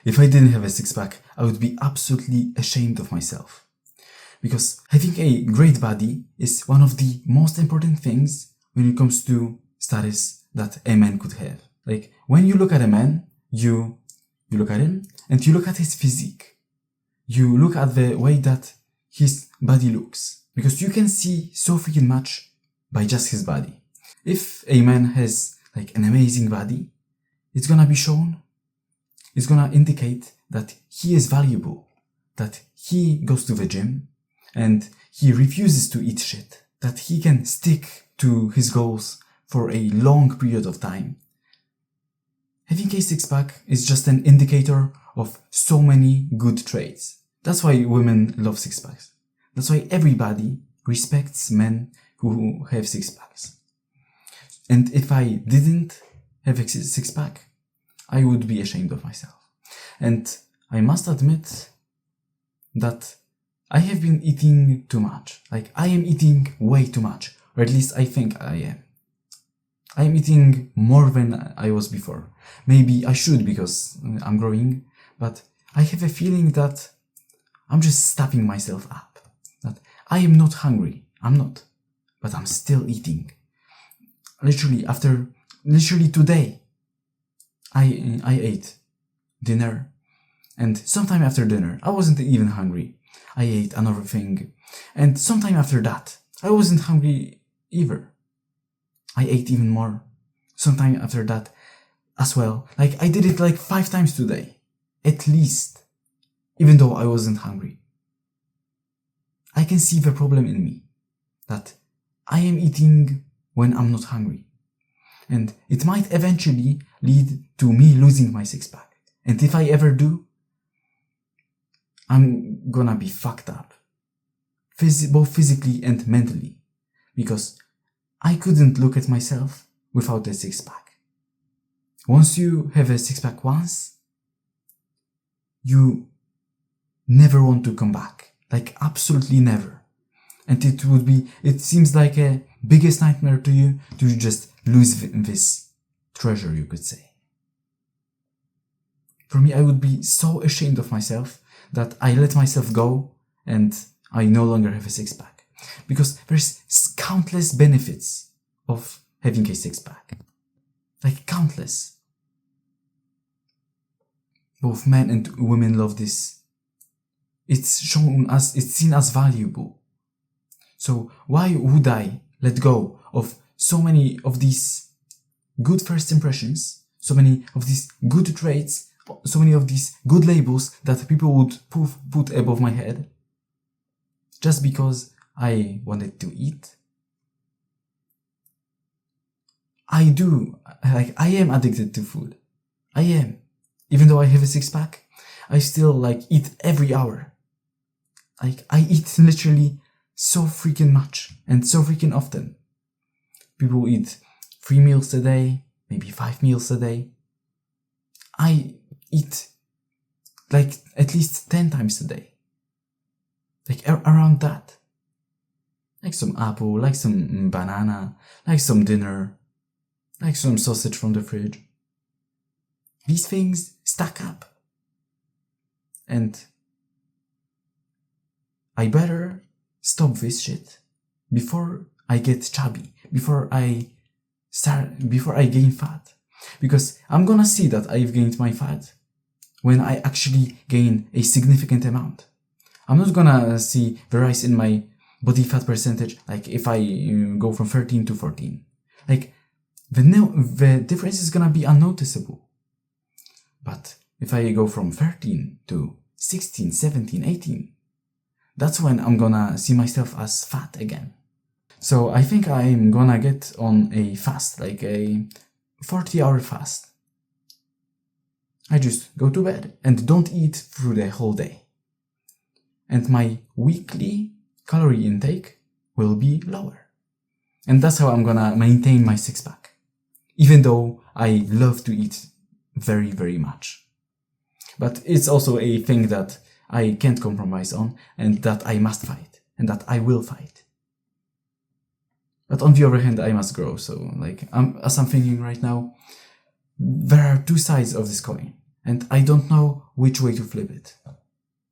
If I didn't have a six-pack, I would be absolutely ashamed of myself. Because having a great body is one of the most important things when it comes to status that a man could have. Like, when you look at a man, you look at him and you look at his physique. You look at the way that his body looks. Because you can see so freaking much by just his body. If a man has like an amazing body, it's gonna be shown. It's gonna indicate that he is valuable, that he goes to the gym and he refuses to eat shit, that he can stick to his goals for a long period of time. Having a six-pack is just an indicator of so many good traits. That's why women love six-packs. That's why everybody respects men who have six-packs. And if I didn't have a six-pack, I would be ashamed of myself. And I must admit that I have been eating too much. Like, I am eating way too much. Or at least I think I am. I am eating more than I was before. Maybe I should because I'm growing. But I have a feeling that I'm just stuffing myself up. That I am not hungry. I'm not. But I'm still eating. Literally today, I ate dinner, and sometime after dinner, I wasn't even hungry. I ate another thing, and sometime after that, I wasn't hungry either. I ate even more. Sometime after that as well. Like, I did it like 5 times today, at least, even though I wasn't hungry. I can see the problem in me, that I am eating when I'm not hungry. And it might eventually lead to me losing my six-pack. And if I ever do, I'm gonna be fucked up. Both physically and mentally. Because I couldn't look at myself without a six-pack. Once you have a six-pack once, you never want to come back. Like, absolutely never. And it seems like a biggest nightmare to you to just lose this treasure, you could say. For me, I would be so ashamed of myself that I let myself go and I no longer have a six-pack. Because there's countless benefits of having a six-pack. Like, countless. Both men and women love this. It's seen as valuable. So why would I let go of so many of these good first impressions, so many of these good traits, so many of these good labels that people would put above my head, just because I wanted to eat? I am addicted to food. I am. Even though I have a six-pack, I still eat every hour. I eat literally so freaking much and so freaking often. People eat 3 meals a day, maybe 5 meals a day. I eat at least 10 times a day. Around that. Like some apple, like some banana, like some dinner, like some sausage from the fridge. These things stack up. And I better stop this shit before I get chubby, before I gain fat. Because I'm gonna see that I've gained my fat when I actually gain a significant amount. I'm not gonna see the rise in my body fat percentage if I go from 13 to 14. The difference is gonna be unnoticeable. But if I go from 13 to 16, 17, 18, that's when I'm gonna see myself as fat again. So I think I'm gonna get on a fast, like a 40-hour fast. I just go to bed and don't eat through the whole day. And my weekly calorie intake will be lower. And that's how I'm gonna maintain my six-pack. Even though I love to eat very, very much. But it's also a thing that I can't compromise on and that I must fight and that I will fight. But on the other hand, I must grow. So as I'm thinking right now, there are two sides of this coin. and I don't know which way to flip it.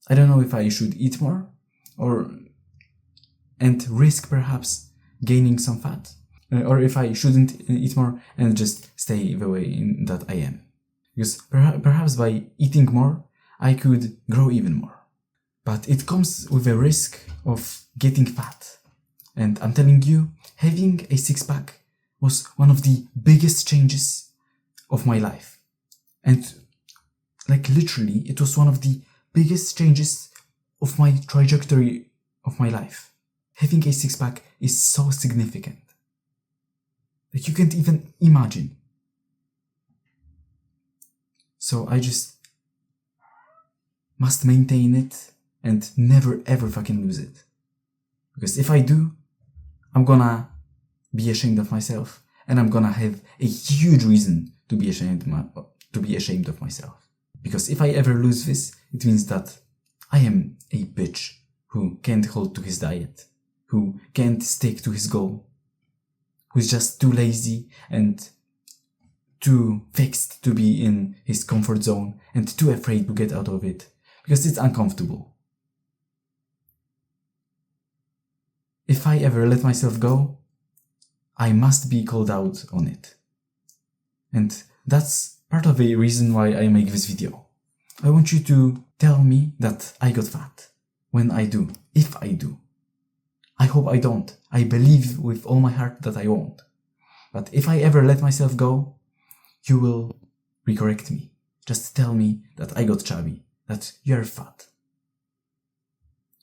I don't know if I should eat more and risk perhaps gaining some fat, or if I shouldn't eat more and just stay the way that I am. Because perhaps by eating more, I could grow even more. But it comes with a risk of getting fat. And I'm telling you, having a six-pack was one of the biggest changes of my life. And like literally, it was one of the biggest changes of my trajectory of my life. Having a six-pack is so significant that you can't even imagine. So I just must maintain it and never ever fucking lose it. Because if I do, I'm gonna be ashamed of myself, and I'm gonna have a huge reason to be ashamed of myself. Because if I ever lose this, it means that I am a bitch who can't hold to his diet, who can't stick to his goal, who's just too lazy and too fixed to be in his comfort zone and too afraid to get out of it because it's uncomfortable. If I ever let myself go, I must be called out on it. And that's part of the reason why I make this video. I want you to tell me that I got fat when I do, if I do. I hope I don't. I believe with all my heart that I won't. But if I ever let myself go, you will recorrect me. Just tell me that I got chubby, that you're fat.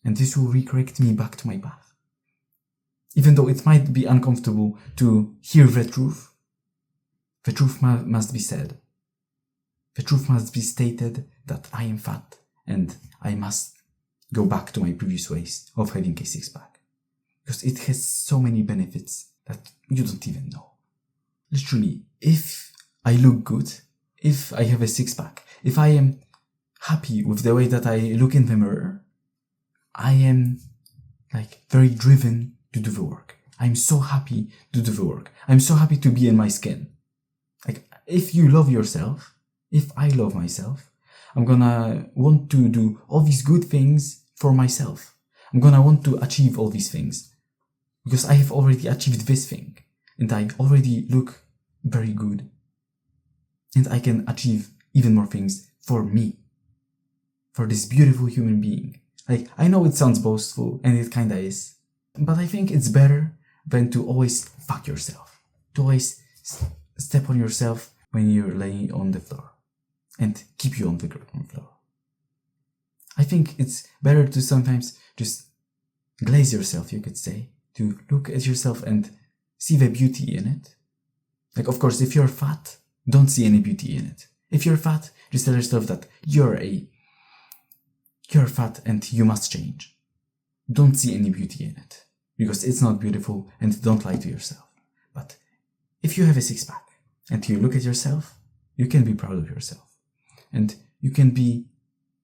And this will recorrect me back to my path. Even though it might be uncomfortable to hear the truth must be said. The truth must be stated that I am fat and I must go back to my previous ways of having a six-pack. Because it has so many benefits that you don't even know. Literally, if I look good, if I have a six-pack, if I am happy with the way that I look in the mirror, I am like very driven to do the work. I'm so happy to do the work. I'm so happy to be in my skin. Like, if you love yourself, if I love myself, I'm gonna want to do all these good things for myself. I'm gonna want to achieve all these things because I have already achieved this thing and I already look very good and I can achieve even more things for me, for this beautiful human being. Like, I know it sounds boastful and it kinda is, but I think it's better than to always fuck yourself, to always step on yourself when you're laying on the floor and keep you on the floor. I think it's better to sometimes just glaze yourself, you could say, to look at yourself and see the beauty in it. Like, of course, if you're fat, don't see any beauty in it. If you're fat, just tell yourself that you're fat and you must change. Don't see any beauty in it because it's not beautiful, and don't lie to yourself. But if you have a six-pack and you look at yourself, you can be proud of yourself and you can be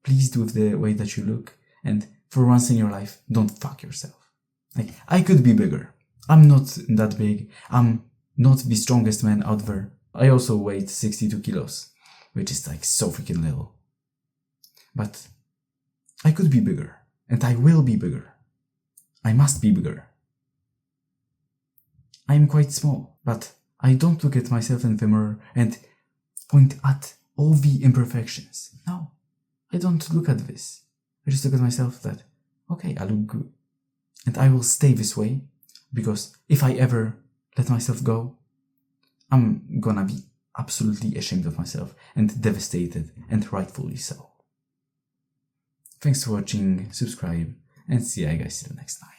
pleased with the way that you look, and for once in your life, don't fuck yourself. Like, I could be bigger. I'm not that big. I'm not the strongest man out there. I also weighed 62 kilos, which is like so freaking little. But I could be bigger, and I will be bigger. I must be bigger. I'm quite small, but I don't look at myself in the mirror and point at all the imperfections. No, I don't look at this. I just look at myself that, okay, I look good. And I will stay this way, because if I ever let myself go, I'm gonna be absolutely ashamed of myself and devastated, and rightfully so. Thanks for watching, subscribe, and see you guys till next time.